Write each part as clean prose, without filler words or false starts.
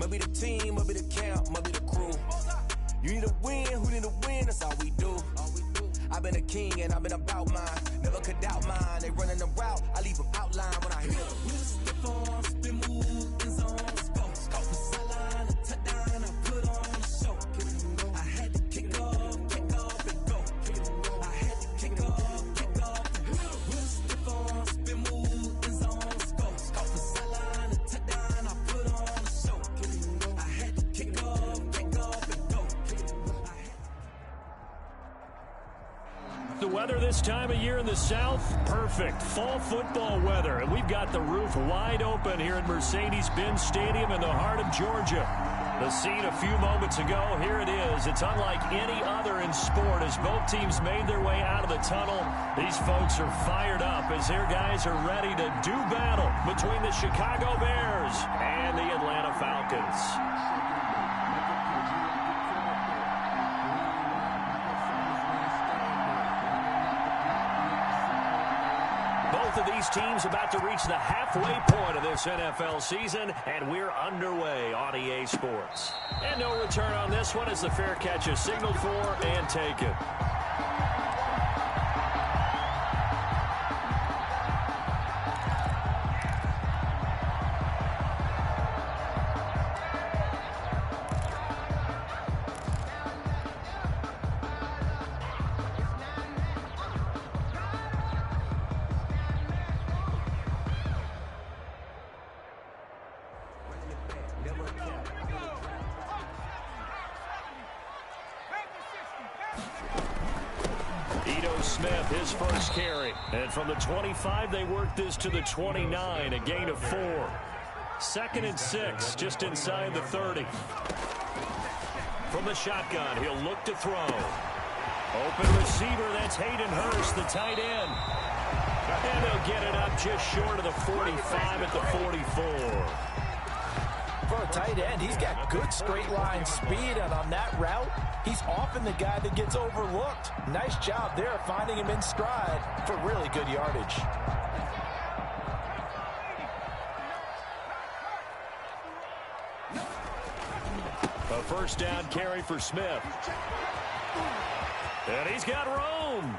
Must be the team, must be the camp, must be the crew. You need a win, who need a win, that's all we do. I've been a king and I've been about mine. Never could doubt mine. They running the route, I leave them outline when I hear them. Step on, spin move, in zone, scope. From sideline to touchdown, I put on a show. I had to kick off and go. I had to kick off and go. Step on, spin move, in zone, scope. From sideline to touchdown, I put on a show. I had to kick off and go. The weather this time of year in the South, perfect. Fall football weather. And we've got the roof wide open here at Mercedes-Benz Stadium in the heart of Georgia. The scene a few moments ago, here it is. It's unlike any other in sport as both teams made their way out of the tunnel. These folks are fired up as their guys are ready to do battle between the Chicago Bears and the Atlanta Falcons. Both of these teams about to reach the halfway point of this NFL season, and we're underway on EA Sports. And no return on this one as the fair catch is signaled for and taken. Smith, his first carry. And from the 25, they work this to the 29, a gain of 4. 2nd and 6, just inside the 30. From the shotgun, he'll look to throw. Open receiver, that's Hayden Hurst, the tight end. And they'll get it up just short of the 45 at the 44. For a tight end, he's got good straight line speed, and on that route, he's often the guy that gets overlooked. Nice job there finding him in stride for really good yardage. A first down carry for Smith. And he's got room.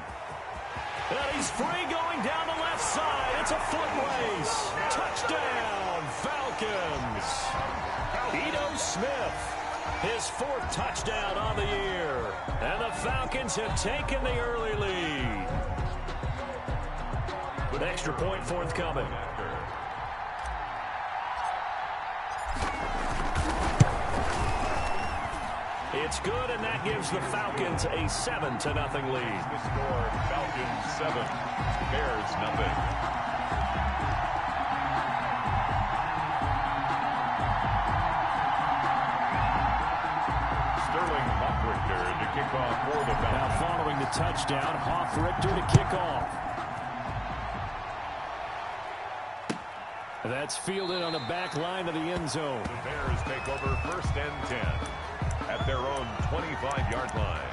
And he's free going down the left side. It's a foot race. Touchdown, Falcons. Ito Smith, his 4th touchdown on the year. And the Falcons have taken the early lead. With extra point forthcoming. It's good, and that gives the Falcons a 7-0 lead. The score, Falcons 7, Bears 0. To kick off for the Falcons. Now following the touchdown, Richter to kick off. That's fielded on the back line of the end zone. The Bears take over 1st and 10 at their own 25-yard line.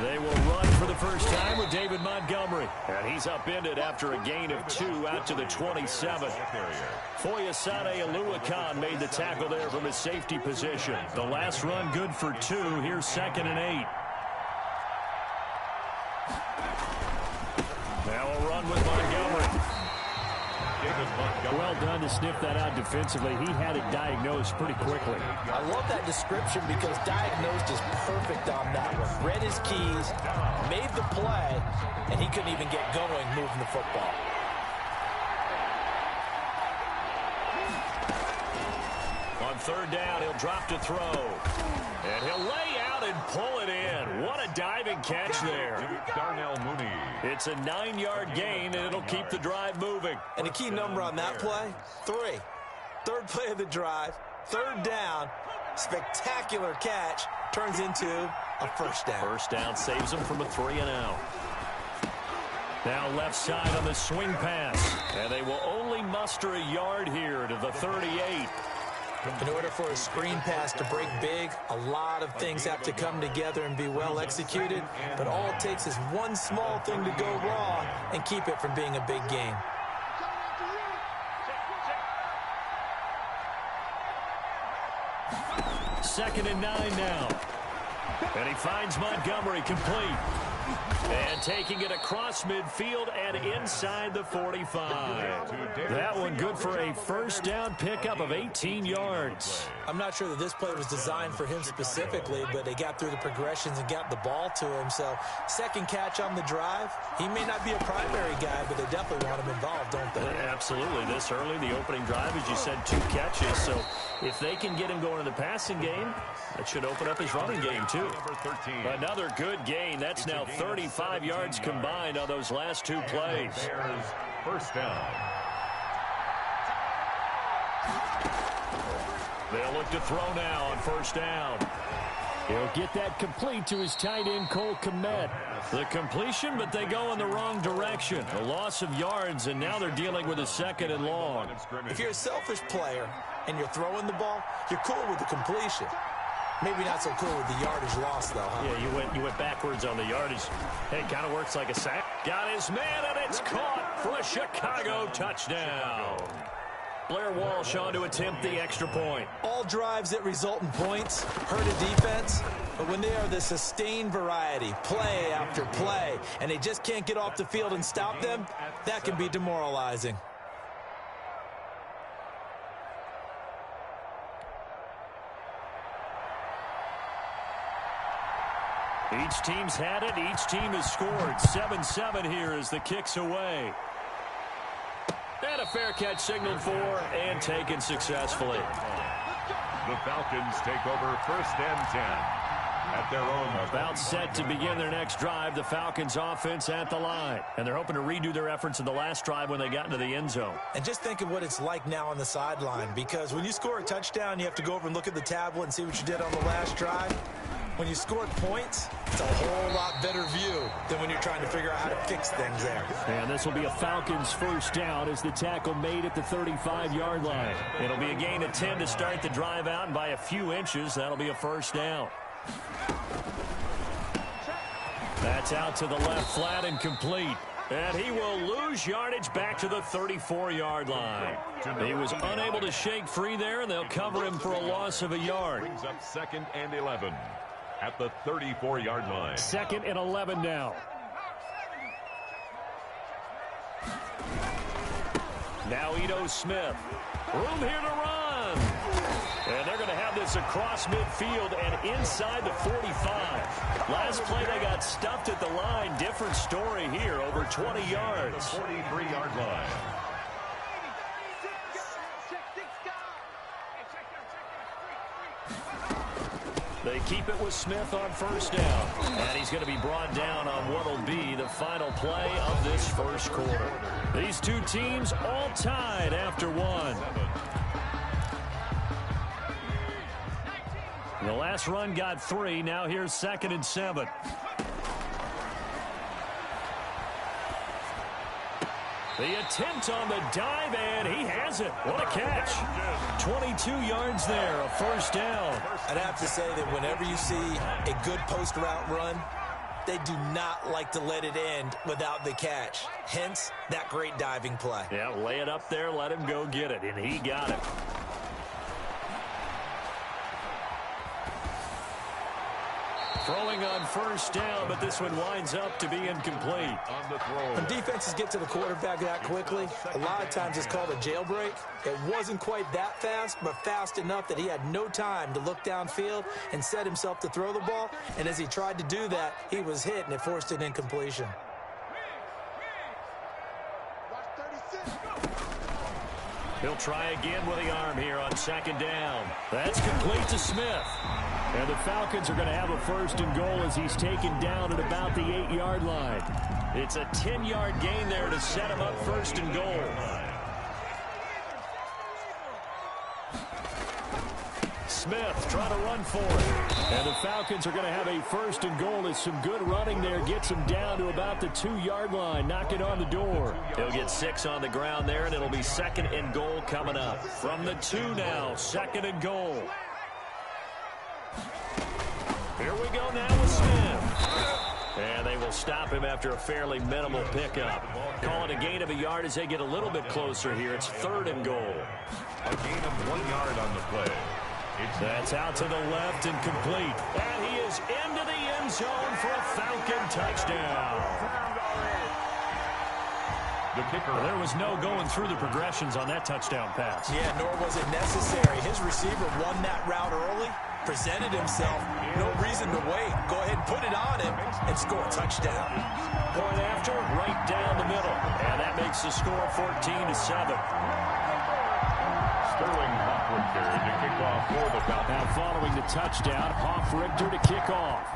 They will run for the first time with David Montgomery. And he's upended after a gain of 2 out to the 27. Foyesade Oluwakan made the tackle there from his safety position. The last run good for 2. Here's 2nd and 8. Now a run with Montgomery. Well done to sniff that out defensively. He had it diagnosed pretty quickly. I love that description because diagnosed is perfect on that one. Read his keys, made the play, and he couldn't even get going moving the football. On 3rd down, he'll drop to throw. And he'll lay out and pull it in. What a diving catch there. Darnell Mooney. It's a 9-yard gain, and it'll keep the drive moving. And a key number on that play, 3. 3rd play of the drive, 3rd down, spectacular catch, turns into a first down. First down saves him from a 3-and-out. Now left side on the swing pass. And they will only muster a yard here to the 38. In order for a screen pass to break big, a lot of things have to come together and be well executed, but all it takes is one small thing to go wrong and keep it from being a big game. Second and 9 now. And he finds Montgomery complete. And taking it across midfield and inside the 45. That one good for a first down pickup of 18 yards. I'm not sure that this play was designed for him specifically, but they got through the progressions and got the ball to him. So second catch on the drive. He may not be a primary guy, but they definitely want him involved, don't they? Absolutely. This early, the opening drive, as you said, 2 catches. So if they can get him going in the passing game, that should open up his running game, too. Another good gain. That's now 35 yards combined on those last 2 plays. First down. They'll look to throw now on first down. He'll get that complete to his tight end, Cole Kmet. The completion, but they go in the wrong direction. A loss of yards, and now they're dealing with a second and long. If you're a selfish player and you're throwing the ball, you're cool with the completion. Maybe not so cool with the yardage loss, though, huh? Yeah, you went backwards on the yardage. Hey, it kind of works like a sack. Got his man, and it's caught for a Chicago touchdown. Blair Walsh on to attempt the extra point. All drives that result in points hurt a defense, but when they are the sustained variety, play after play, and they just can't get off the field and stop them, that can be demoralizing. Each team's had it. Each team has scored. 7-7 here as the kick's away. And a fair catch signaled for and taken successfully. The Falcons take over first and 10 at their own. About set to begin their next drive. The Falcons offense at the line. And they're hoping to redo their efforts in the last drive when they got into the end zone. And just think of what it's like now on the sideline, because when you score a touchdown, you have to go over and look at the tablet and see what you did on the last drive. When you scored points, it's a whole lot better view than when you're trying to figure out how to fix things there. And this will be a Falcons first down as the tackle made at the 35-yard line. It'll be a gain of 10 to start the drive out, and by a few inches, that'll be a first down. That's out to the left flat and complete. And he will lose yardage back to the 34-yard line. He was unable to shake free there, and they'll cover him for a loss of a yard. Brings up second and 11 at the 34-yard line. Second and 11 now. Now Ito Smith. Room here to run. And they're going to have this across midfield and inside the 45. Last play they got stuffed at the line. Different story here, over 20 yards. 43-yard line. They keep it with Smith on first down. And he's going to be brought down on what will be the final play of this first quarter. These two teams all tied after one. The last run got 3. Now here's 2nd and 7. The attempt on the dive, and he has it. What a catch. 22 yards there, a first down. I'd have to say that whenever you see a good post route run, they do not like to let it end without the catch. Hence, that great diving play. Yeah, lay it up there, let him go get it, and he got it. Throwing on first down, but this one winds up to be incomplete. On the throw. When defenses get to the quarterback that quickly, a lot of times it's called a jailbreak. It wasn't quite that fast, but fast enough that he had no time to look downfield and set himself to throw the ball. And as he tried to do that, he was hit, and it forced an incompletion. He'll try again with the arm here on 2nd down. That's complete to Smith. And the Falcons are going to have a 1st and goal as he's taken down at about the 8-yard line. It's a 10-yard gain there to set him up 1st and goal. Smith trying to run for it. And the Falcons are going to have a first and goal as some good running there gets him down to about the 2-yard line. Knock it on the door. He'll get 6 on the ground there, and it'll be second and goal coming up. From the 2 now, second and goal. Here we go now with Smith. And they will stop him after a fairly minimal pickup. Calling a gain of a yard as they get a little bit closer here. It's third and goal. A gain of 1 yard on the play. That's out to the left and complete. And he is into the end zone for a Falcon touchdown. The kicker. Well, there was no going through the progressions on that touchdown pass. Yeah, nor was it necessary. His receiver won that route early, presented himself. No reason to wait. Go ahead and put it on him and score a touchdown. Point after, right down the middle. And that makes the score 14-7. Sterling Hoff-Richter to kick off for the Falcons. Now following the touchdown, Hoff-Richter to kick off.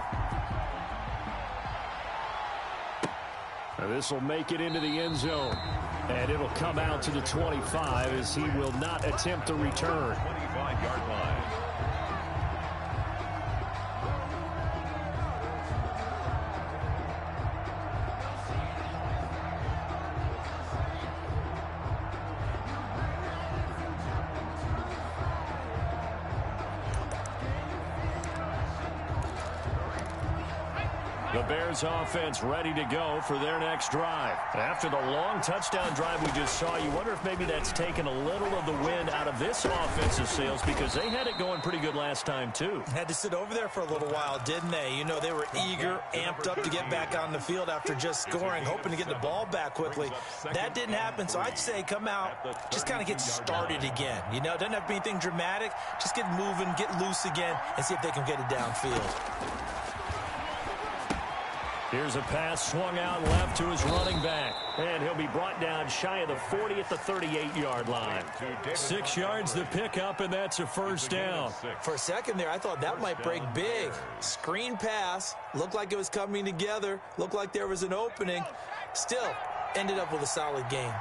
Now this will make it into the end zone. And it'll come out to the 25 as he will not attempt a return. 25-yard line. The Bears offense ready to go for their next drive. After the long touchdown drive we just saw, you wonder if maybe that's taken a little of the wind out of this offensive sails because they had it going pretty good last time too. Had to sit over there for a little while, didn't they? You know, they were eager, amped up to get back on the field after just scoring, hoping to get the ball back quickly. That didn't happen, so I'd say come out, just kind of get started again. You know, it doesn't have to be anything dramatic. Just get moving, get loose again, and see if they can get it downfield. Here's a pass swung out left to his running back. And he'll be brought down shy of the 40 at the 38-yard line. 6 yards to pick up, and that's a first down. For a second there, I thought that might break big. Screen pass. Looked like it was coming together. Looked like there was an opening. Still, ended up with a solid gain.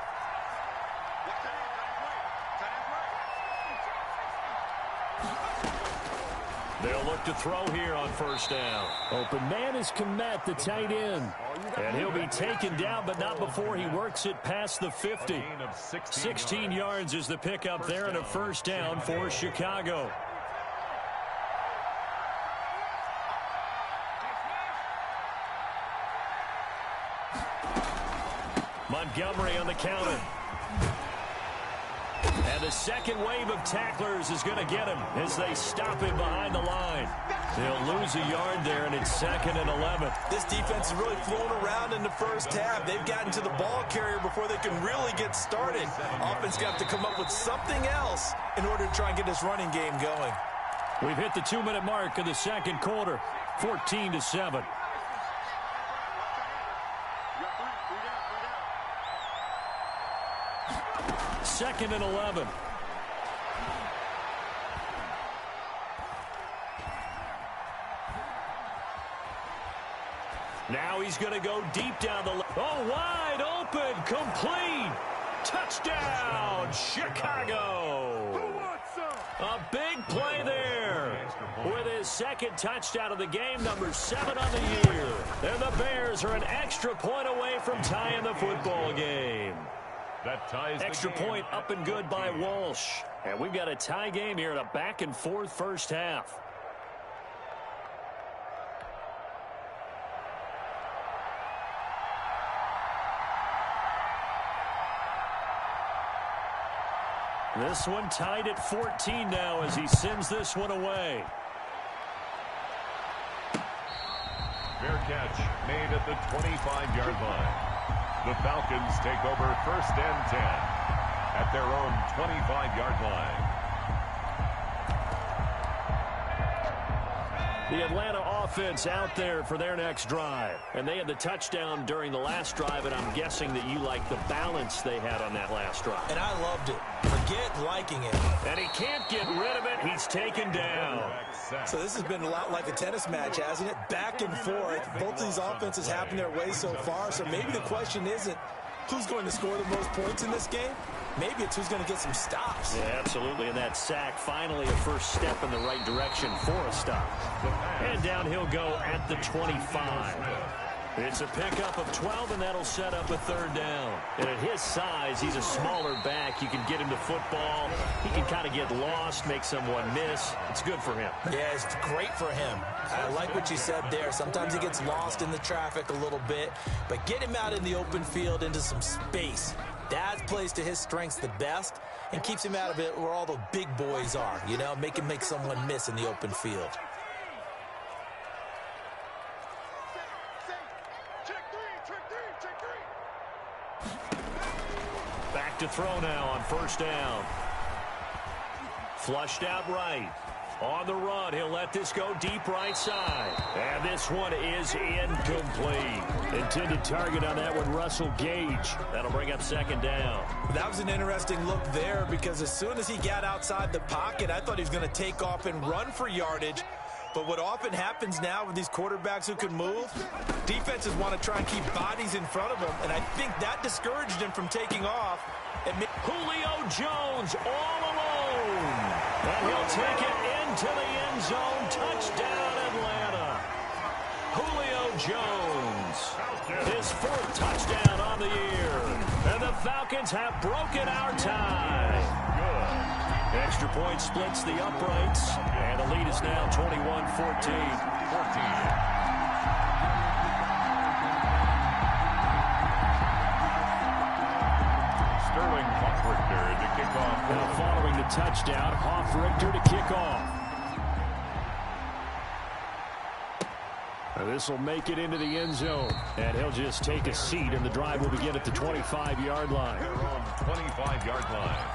They'll look to throw here on first down. Open man is Kmet, the tight end. And he'll be taken down, but not before he works it past the 50. 16 yards is the pickup there and a first down for Chicago. Montgomery on the counter. And the second wave of tacklers is going to get him as they stop him behind the line. They'll lose a yard there, and it's 2nd and 11. This defense is really flown around in the first half. They've gotten to the ball carrier before they can really get started. Offense got to come up with something else in order to try and get this running game going. We've hit the 2-minute mark of the second quarter, 14-7. Second and 11. Now he's going to go deep down the left. Oh, wide open, complete. Touchdown, Chicago. A big play there with his second touchdown of the game, number 7 on the year. And the Bears are an extra point away from tying the football game. That ties extra point up and good by Walsh. And we've got a tie game here in a back-and-forth first half. This one tied at 14 now as he sends this one away. Fair catch made at the 25-yard line. The Falcons take over 1st and 10 at their own 25-yard line. The Atlanta offense out there for their next drive. And they had the touchdown during the last drive, and I'm guessing that you like the balance they had on that last drive. And I loved it. Forget liking it. And he can't get rid of it. He's taken down. So this has been a lot like a tennis match, hasn't it? Back and forth. Both of these offenses happen their way so far. So maybe the question isn't who's going to score the most points in this game. Maybe it's who's going to get some stops. Yeah, absolutely. And that sack, finally a first step in the right direction for a stop. And down he'll go at the 25. It's a pickup of 12, and that'll set up a third down. And at his size, he's a smaller back. You can get him to football. He can kind of get lost, make someone miss. It's good for him. Yeah, it's great for him. I like what you said there. Sometimes he gets lost in the traffic a little bit, but get him out in the open field into some space. That plays to his strengths the best and keeps him out of it where all the big boys are, you know, make him make someone miss in the open field. Back to throw now on first down. Flushed out right. On the run, he'll let this go deep right side. And this one is incomplete. Intended target on that one, Russell Gage. That'll bring up second down. That was an interesting look there because as soon as he got outside the pocket, I thought he was going to take off and run for yardage. But what often happens now with these quarterbacks who can move, defenses want to try and keep bodies in front of them, and I think that discouraged him from taking off. Julio Jones all alone. And he'll take it into the end zone. Touchdown, Atlanta. Julio Jones. His fourth touchdown on the year. And the Falcons have broken our tie. Extra point splits the uprights. And the lead is now 21-14. Now following the touchdown, Hoff-Richter to kick off. This will make it into the end zone. And he'll just take a seat, and the drive will begin at the 25-yard line. They're on 25-yard line.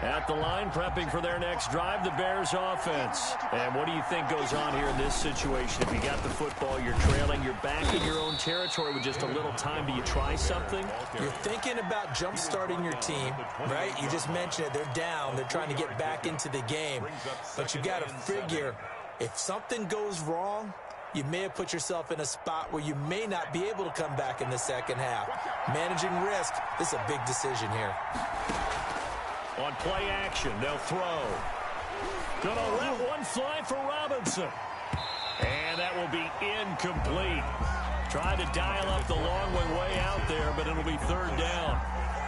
At the line, prepping for their next drive, the Bears offense. And what do you think goes on here in this situation? If you got the football, you're trailing, you're back in your own territory with just a little time. Do you try something? You're thinking about jump-starting your team, right? You just mentioned it. They're down. They're trying to get back into the game. But you got to figure, if something goes wrong, you may have put yourself in a spot where you may not be able to come back in the second half. Managing risk, this is a big decision here. On play action, they'll throw. Gonna let one fly for Robinson. And that will be incomplete. Trying to dial up the long way out there, but it'll be third down.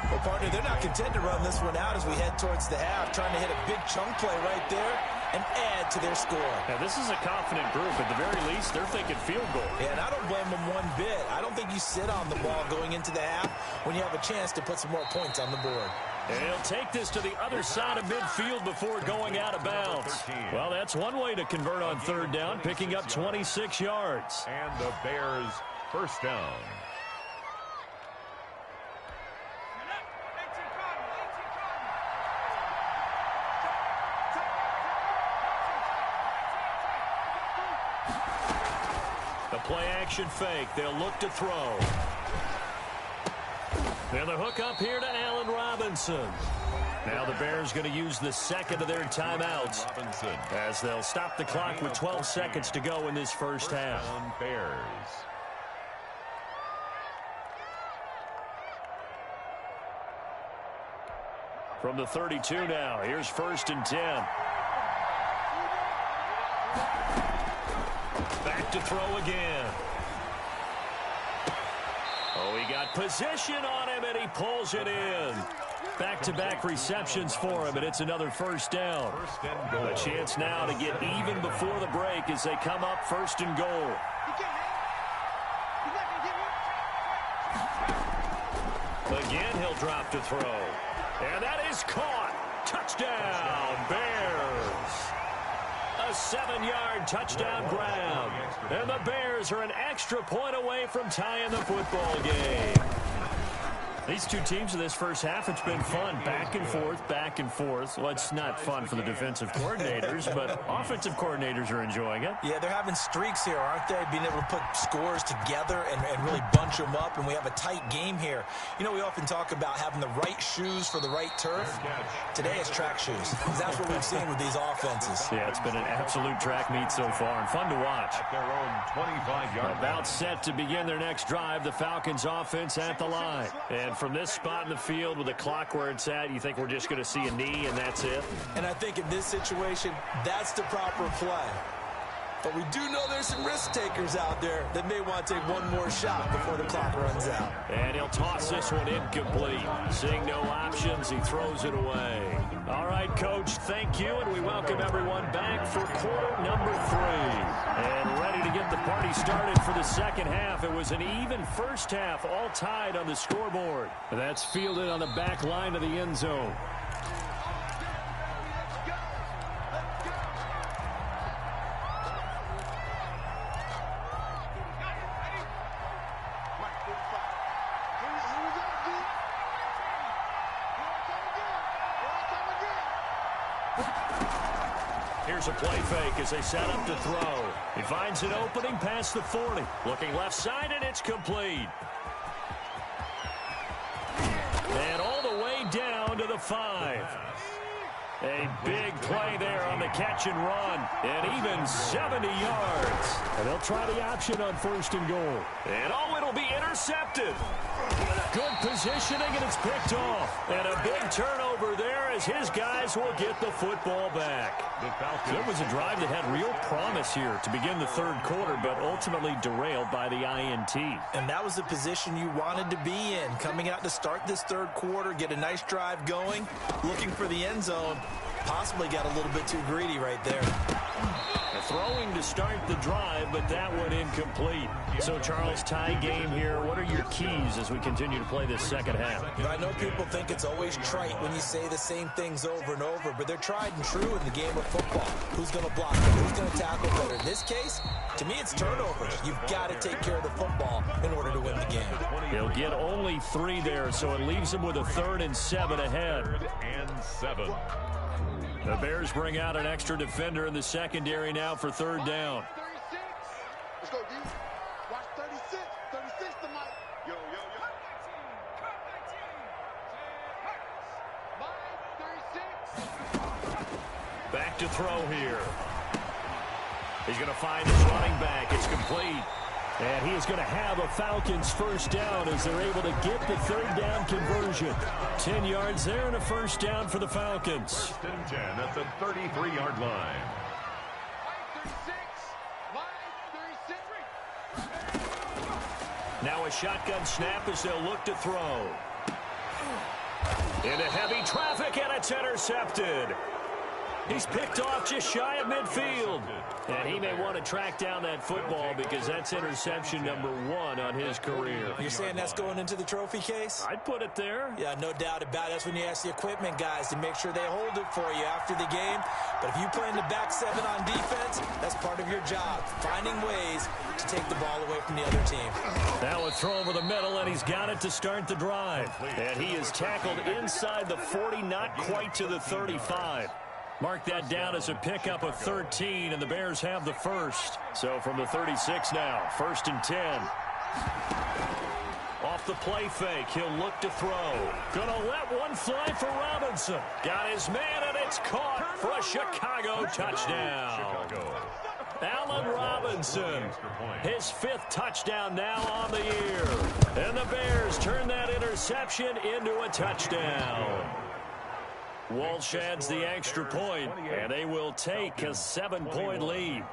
Well, partner, they're not content to run this one out as we head towards the half, trying to hit a big chunk play right there and add to their score. Now, this is a confident group. At the very least, they're thinking field goal. Yeah, and I don't blame them one bit. I don't think you sit on the ball going into the half when you have a chance to put some more points on the board. And he'll take this to the other side of midfield before going out of bounds. Well, that's one way to convert on third down, picking up 26 yards. And the Bears first down. The play action fake. They'll look to throw. And the hook up here to Allen Robinson. Now the Bears going to use the second of their timeouts as they'll stop the clock with 12 seconds to go in this first half. Bears. From the 32 now, here's first and 10. Back to throw again. Oh, he got position on him, and he pulls it in. Back-to-back receptions for him, and it's another first down. A chance now to get even before the break as they come up first and goal. Again, he'll drop to throw. And that is caught. Touchdown, Bears. A 7-yard touchdown grab. And the Bears are an extra point away from tying the football game. These two teams in this first half, it's been fun. Back and forth, back and forth. Well, it's not fun for the defensive coordinators, but offensive coordinators are enjoying it. Yeah, they're having streaks here, aren't they? Being able to put scores together and really bunch them up, and we have a tight game here. You know, we often talk about having the right shoes for the right turf. Today it's track shoes. That's what we've seen with these offenses. Yeah, it's been an absolute track meet so far, and fun to watch. At their own 25-yard line. About set to begin their next drive, the Falcons offense at the line. And from this spot in the field with the clock where it's at, you think we're just going to see a knee and that's it? And I think in this situation, that's the proper play. But we do know there's some risk takers out there that may want to take one more shot before the clock runs out. And he'll toss this one incomplete. Seeing no options, he throws it away. All right, Coach, thank you, and we welcome everyone back for quarter number 3. And ready to get the party started for the second half. It was an even first half, all tied on the scoreboard. That's fielded on the back line of the end zone. Here's a play fake as they set up to throw. He finds an opening past the 40. Looking left side, and it's complete. And all the way down to the 5. A big play there on the catch and run. And even 70 yards. And they'll try the option on 1st and goal. And it'll be intercepted. Good positioning, and it's picked off. And a big turnover there as his guys will get the football back. So it was a drive that had real promise here to begin the third quarter, but ultimately derailed by the INT. And that was the position you wanted to be in. Coming out to start this third quarter, get a nice drive going, looking for the end zone. Possibly got a little bit too greedy right there. Throwing to start the drive, but that one incomplete. So, Charles, tie game here. What are your keys as we continue to play this second half? I know people think it's always trite when you say the same things over and over, but they're tried and true in the game of football. Who's going to block better? Who's going to tackle better? In this case, to me, it's turnovers. You've got to take care of the football in order to win the game. He'll get only 3 there, so it leaves him with a 3rd and 7 ahead. 3rd and 7. The Bears bring out an extra defender in the secondary now for 3rd down. 36. Let's go, D. Watch 36. 36 to Mike. Yo. Cut 36. Back to throw here. He's going to find his running back. It's complete. And he is going to have a Falcons 1st down as they're able to get the 3rd down conversion. 10 yards there and a 1st down for the Falcons. 1st and 10 at the 33-yard line. Now a shotgun snap as they'll look to throw. Into heavy traffic, and it's intercepted. He's picked off just shy of midfield. And he may want to track down that football because that's interception number 1 on his career. You're saying that's going into the trophy case? I'd put it there. Yeah, no doubt about it. That's when you ask the equipment guys to make sure they hold it for you after the game. But if you play in the back 7 on defense, that's part of your job, finding ways to take the ball away from the other team. Now a throw over the middle, and he's got it to start the drive. And he is tackled inside the 40, not quite to the 35. Mark that down as a pickup of 13, and the Bears have the 1st. So from the 36 now, 1st and 10. Off the play fake, he'll look to throw. Gonna let one fly for Robinson. Got his man, and it's caught for a Chicago touchdown. Allen Robinson, his 5th touchdown now on the year. And the Bears turn that interception into a touchdown. Walsh adds the extra point, and they will take a 7-point lead.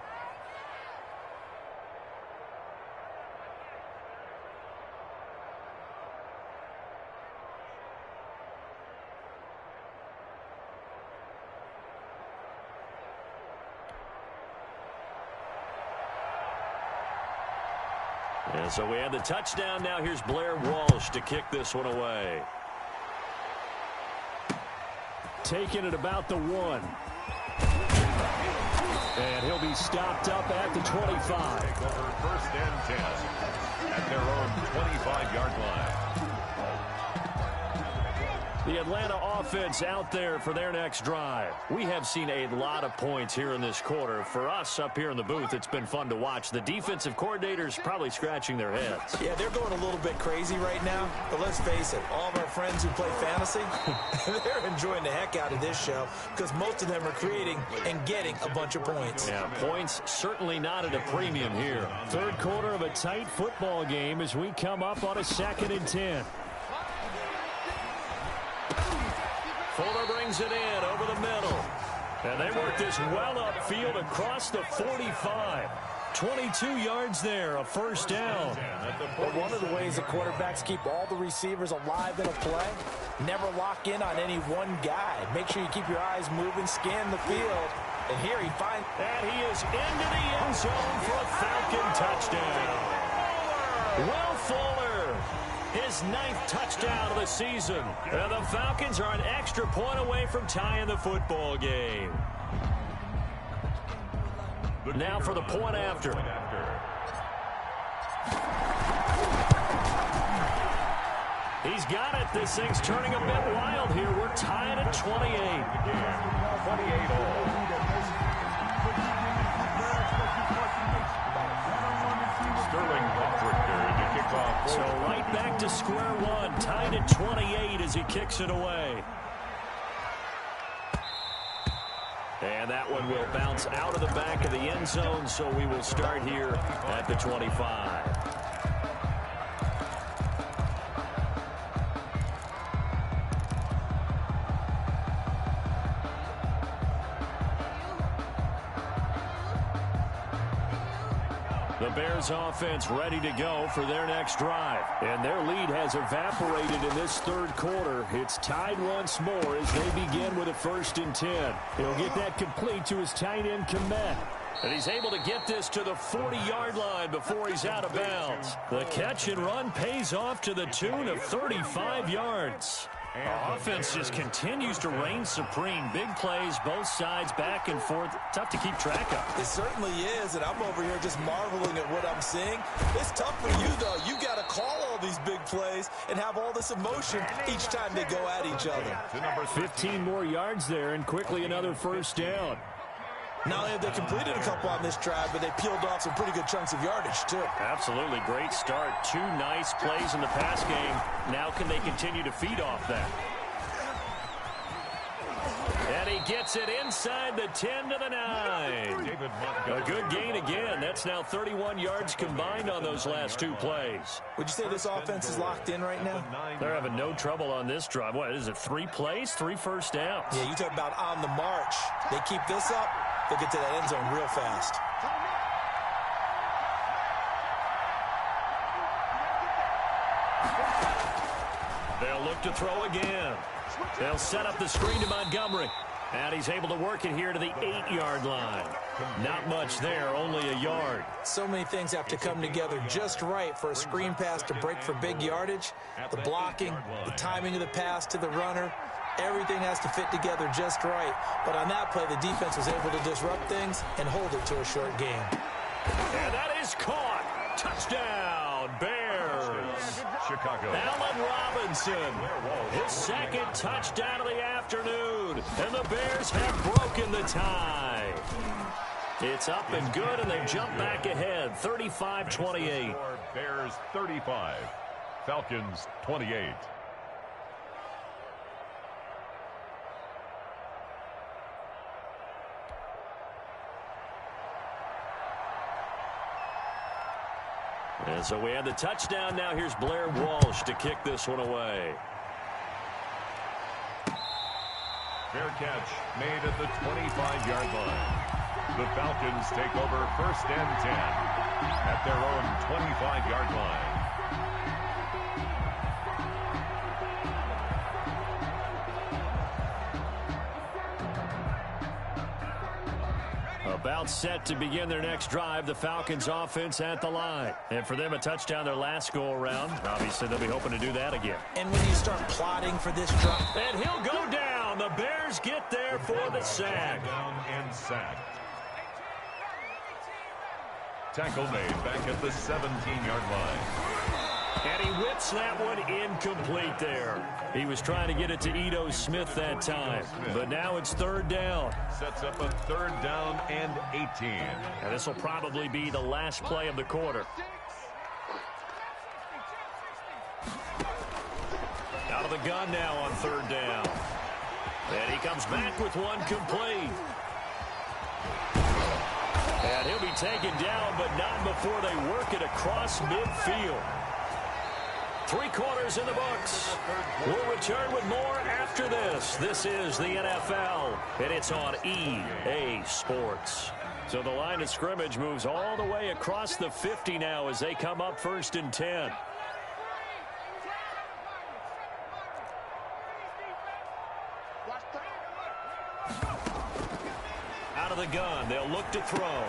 And so we have the touchdown. Now here's Blair Walsh to kick this one away. Taking it about the 1. And he'll be stopped up at the 25. Take over 1st and 10 at their own 25-yard line. The Atlanta offense out there for their next drive. We have seen a lot of points here in this quarter. For us up here in the booth, it's been fun to watch. The defensive coordinators probably scratching their heads. Yeah, they're going a little bit crazy right now. But let's face it, all of our friends who play fantasy, they're enjoying the heck out of this show because most of them are creating and getting a bunch of points. Yeah, points certainly not at a premium here. Third quarter of a tight football game as we come up on a 2nd and 10. Fuller brings it in over the middle. And they work this well upfield across the 45. 22 yards there, a first down. But one of the ways the quarterbacks keep all the receivers alive in a play, never lock in on any one guy. Make sure you keep your eyes moving, scan the field. And here he finds... And he is into the end zone for a Falcon touchdown. Will Fuller. His 9th touchdown of the season. And the Falcons are an extra point away from tying the football game. Now for the point after. He's got it. This thing's turning a bit wild here. We're tied at 28. 28 all. Sterling Patrick to kick off. So right back to square one, tied at 28 as he kicks it away. And that one will bounce out of the back of the end zone, so we will start here at the 25. The Bears offense ready to go for their next drive. And their lead has evaporated in this third quarter. It's tied once more as they begin with a 1st and 10. He'll get that complete to his tight end Kmet. And he's able to get this to the 40-yard line before he's out of bounds. The catch and run pays off to the tune of 35 yards. Our offense just continues to reign supreme. Big plays, both sides, back and forth. Tough to keep track of. It certainly is, and I'm over here just marveling at what I'm seeing. It's tough for you, though. You got to call all these big plays and have all this emotion each time they go at each other. 15 more yards there, and quickly another first down. Not only have they completed a couple on this drive, but they peeled off some pretty good chunks of yardage, too. Absolutely. Great start. 2 nice plays in the pass game. Now can they continue to feed off that? And he gets it inside the 10 to the 9. A good gain again. That's now 31 yards combined on those last 2 plays. Would you say this offense is locked in right now? They're having no trouble on this drive. What is it, 3 plays, 3 first downs? Yeah, you talk about on the march. They keep this up, they'll get to that end zone real fast. They'll look to throw again. They'll set up the screen to Montgomery. And he's able to work it here to the 8-yard line. Not much there, only a yard. So many things have to come together just right for a screen pass to break for big yardage. The blocking, the timing of the pass to the runner, everything has to fit together just right. But on that play, the defense was able to disrupt things and hold it to a short game. And that is caught. Touchdown, Bears. Chicago. Allen Robinson, his 2nd touchdown of the afternoon. And the Bears have broken the tie. It's up and good, and they jump back ahead, 35-28. Bears 35, Falcons 28. And so we had the touchdown. Now here's Blair Walsh to kick this one away. Fair catch made at the 25-yard line. The Falcons take over 1st and 10 at their own 25-yard line. About set to begin their next drive, the Falcons offense at the line. And for them, a touchdown their last go-around. Obviously, they'll be hoping to do that again. And when you start plotting for this drive... And he'll go down. The Bears get there for the sack. Down and sacked. Tackle made back at the 17-yard line. And he whips that one incomplete there. He was trying to get it to Ito Smith that time. But now it's third down. Sets up a third down and 18. And this will probably be the last play of the quarter. Out of the gun now on third down. And he comes back with one complete. And he'll be taken down, but not before they work it across midfield. 3 quarters in the books. We'll return with more after this. This is the NFL, and it's on EA Sports. So the line of scrimmage moves all the way across the 50 now as they come up 1st and 10. Out of the gun, they'll look to throw.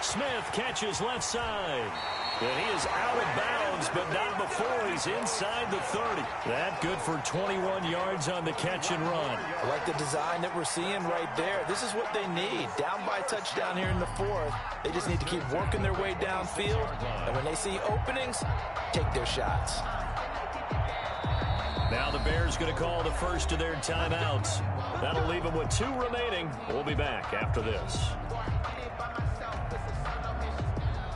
Smith catches left side. And he is out of bounds, but not before he's inside the 30. That good for 21 yards on the catch and run. I like the design that we're seeing right there. This is what they need. Down by a touchdown here in the 4th. They just need to keep working their way downfield. And when they see openings, take their shots. Now the Bears going to call the first of their timeouts. That'll leave them with 2 remaining. We'll be back after this.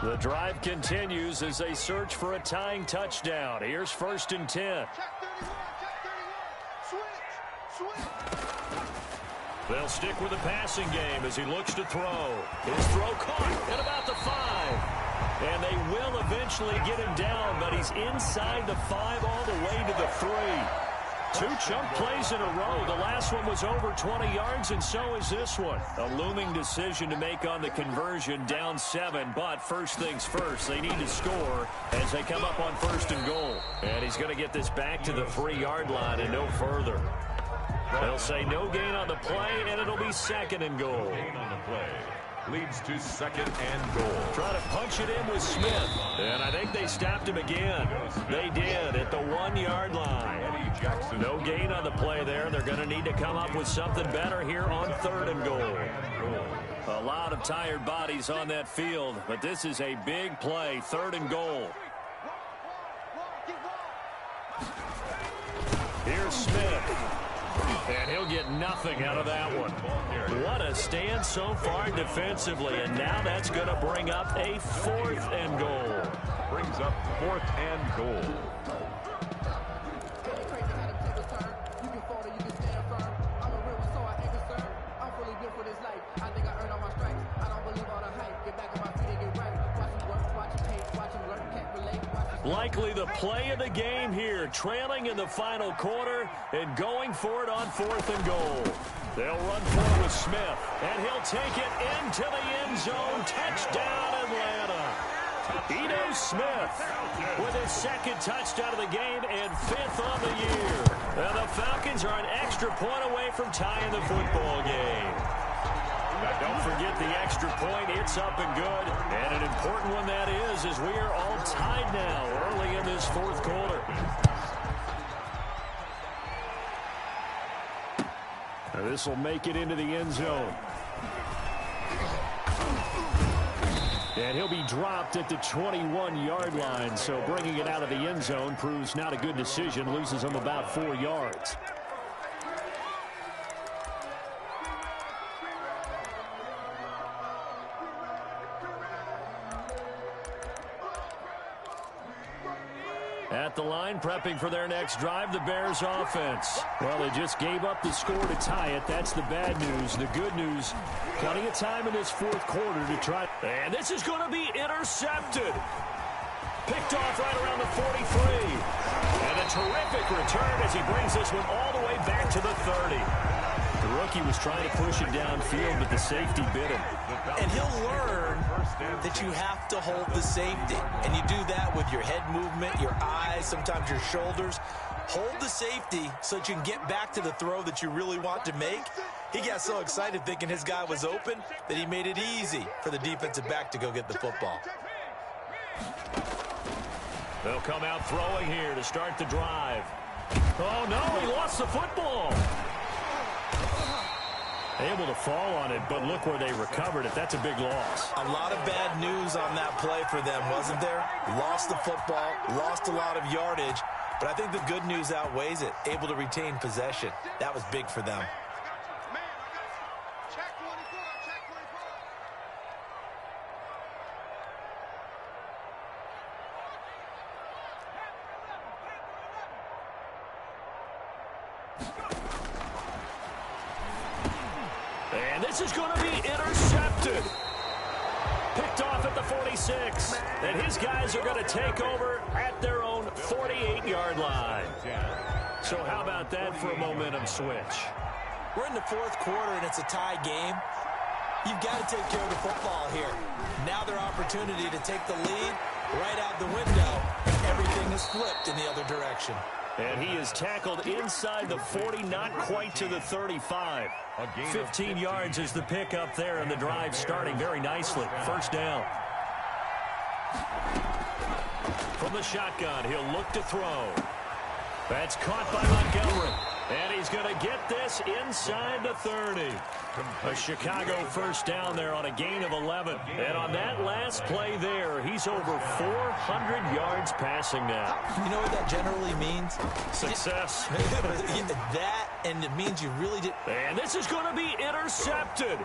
The drive continues as they search for a tying touchdown. Here's 1st and 10. They'll stick with the passing game as he looks to throw. His throw caught at about the 5. And they will eventually get him down, but he's inside the 5 all the way to the 3. 2 chunk plays in a row. The last one was over 20 yards, and so is this one. A looming decision to make on the conversion, down 7. But first things first, they need to score as they come up on 1st and goal. And he's going to get this back to the 3-yard line and no further. They'll say no gain on the play, and it'll be 2nd and goal. Gain on the play leads to 2nd and goal. Try to punch it in with Smith. And I think they stopped him again. They did at the 1-yard line. No gain on the play there. They're going to need to come up with something better here on 3rd and goal. A lot of tired bodies on that field, but this is a big play. 3rd and goal. Here's Smith. And he'll get nothing out of that one. What a stand so far defensively, and now that's going to bring up a 4th and goal. Brings up 4th and goal. Likely the play of the game here, trailing in the final quarter and going for it on 4th and goal. They'll run for it with Smith, and he'll take it into the end zone. Touchdown, Atlanta. Ito Smith with his 2nd touchdown of the game and 5th on the year. And the Falcons are an extra point away from tying the football game. Now don't forget the extra point. It's up and good. And an important one that is, as we are all tied now early in this 4th quarter. Now this will make it into the end zone. And he'll be dropped at the 21-yard line. So bringing it out of the end zone proves not a good decision. Loses him about 4 yards. At the line, prepping for their next drive, the Bears offense. Well, they just gave up the score to tie it. That's the bad news. The good news, plenty of time in this 4th quarter to try. And this is going to be intercepted. Picked off right around the 43. And a terrific return as he brings this one all the way back to the 30. The rookie was trying to push it downfield, but the safety bit him. And he'll learn that you have to hold the safety. And you do that with your head movement, your eyes, sometimes your shoulders. Hold the safety so that you can get back to the throw that you really want to make. He got so excited thinking his guy was open that he made it easy for the defensive back to go get the football. They'll come out throwing here to start the drive. Oh, no, he lost the football. Able to fall on it, but look where they recovered it. That's a big loss. A lot of bad news on that play for them, wasn't there? Lost the football, lost a lot of yardage, but I think the good news outweighs it. Able to retain possession. That was big for them. And this is going to be intercepted. Picked off at the 46. And his guys are going to take over at their own 48-yard line. So how about that for a momentum switch? We're in the fourth quarter, and it's a tie game. You've got to take care of the football here. Now their opportunity to take the lead right out the window. Everything is flipped in the other direction. And he is tackled inside the 40, not quite to the 35. 15 yards is the pickup there, and the drive starting very nicely. First down. From the shotgun, he'll look to throw. That's caught by Montgomery. And he's going to get this inside the 30. A Chicago first down there on a gain of 11. And on that last play there, he's over 400 yards passing now. You know what that generally means? Success. That, and it means you really did. And this is going to be intercepted.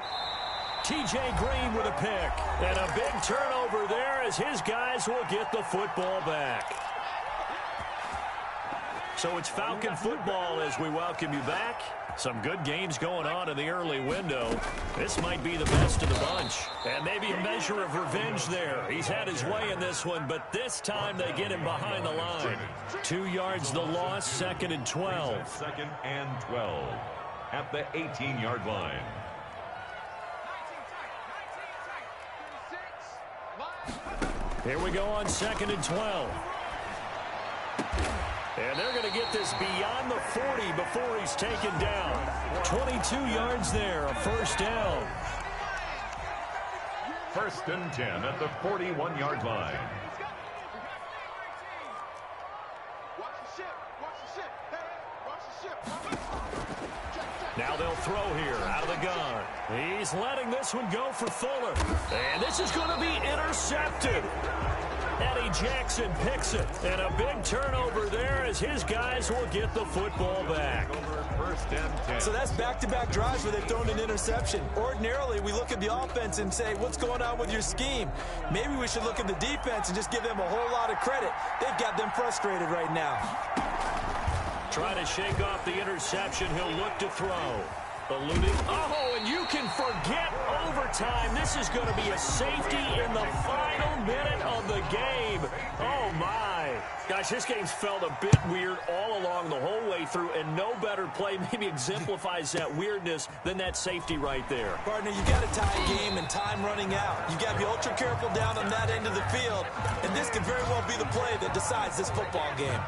T.J. Green with a pick. And a big turnover there as his guys will get the football back. So it's Falcon football as we welcome you back. Some good games going on in the early window. This might be the best of the bunch. And maybe a measure of revenge there. He's had his way in this one, but this time they get him behind the line. 2 yards the loss, 2nd and 12. 2nd and 12 at the 18-yard line. Here we go on 2nd and 12. And they're going to get this beyond the 40 before he's taken down. 22 yards there, a first down. 1st and 10 at the 41-yard line. Now they'll throw here out of the gun. He's letting this one go for Fuller. And this is going to be intercepted. Eddie Jackson picks it. And a big turnover there as his guys will get the football back. 1st and 10. So that's back-to-back drives where they've thrown an interception. Ordinarily, we look at the offense and say, what's going on with your scheme? Maybe we should look at the defense and just give them a whole lot of credit. They've got them frustrated right now. Trying to shake off the interception. He'll look to throw. Eluding. Oh, and you can forget overtime. This is going to be a safety in the final minute of the game. Oh, my. Gosh, this game's felt a bit weird all along the whole way through, and no better play maybe exemplifies that weirdness than that safety right there. Partner, you got a tie game and time running out. You got to be ultra careful down on that end of the field, and this could very well be the play that decides this football game.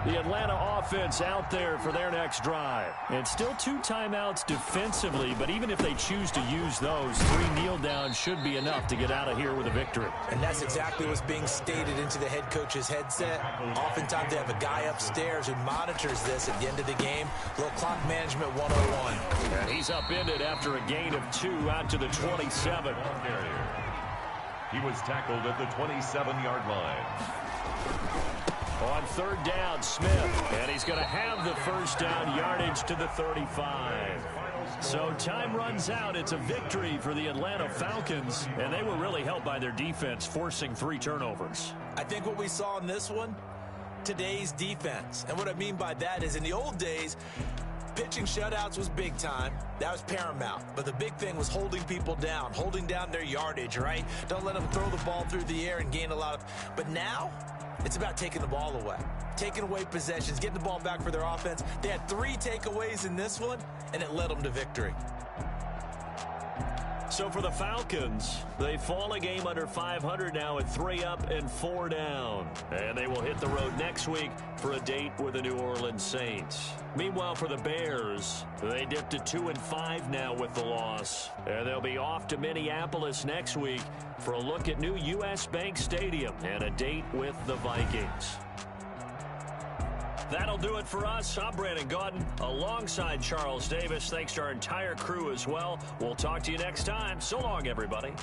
The Atlanta offense out there for their next drive. And still 2 timeouts defensively, but even if they choose to use those, 3 kneel downs should be enough to get out of here with a victory. And that's exactly what's being stated into the head coach's headset. Oftentimes they have a guy upstairs who monitors this at the end of the game. Little clock management 101. And he's upended after a gain of 2 out to the 27. He was tackled at the 27-yard line. On 3rd down, Smith, and he's going to have the first down yardage to the 35. So time runs out. It's a victory for the Atlanta Falcons, and they were really helped by their defense, forcing 3 turnovers. I think what we saw in this one, today's defense. And what I mean by that is in the old days, pitching shutouts was big time. That was paramount. But the big thing was holding people down, holding down their yardage, right? Don't let them throw the ball through the air and gain a lot of... But now... it's about taking the ball away, taking away possessions, getting the ball back for their offense. They had 3 takeaways in this one, and it led them to victory. So for the Falcons, they fall a game under 500 now at 3 up and 4 down. And they will hit the road next week for a date with the New Orleans Saints. Meanwhile, for the Bears, they dipped to 2-5 now with the loss. And they'll be off to Minneapolis next week for a look at new U.S. Bank Stadium and a date with the Vikings. That'll do it for us. I'm Brandon Gaudin alongside Charles Davis. Thanks to our entire crew as well. We'll talk to you next time. So long, everybody.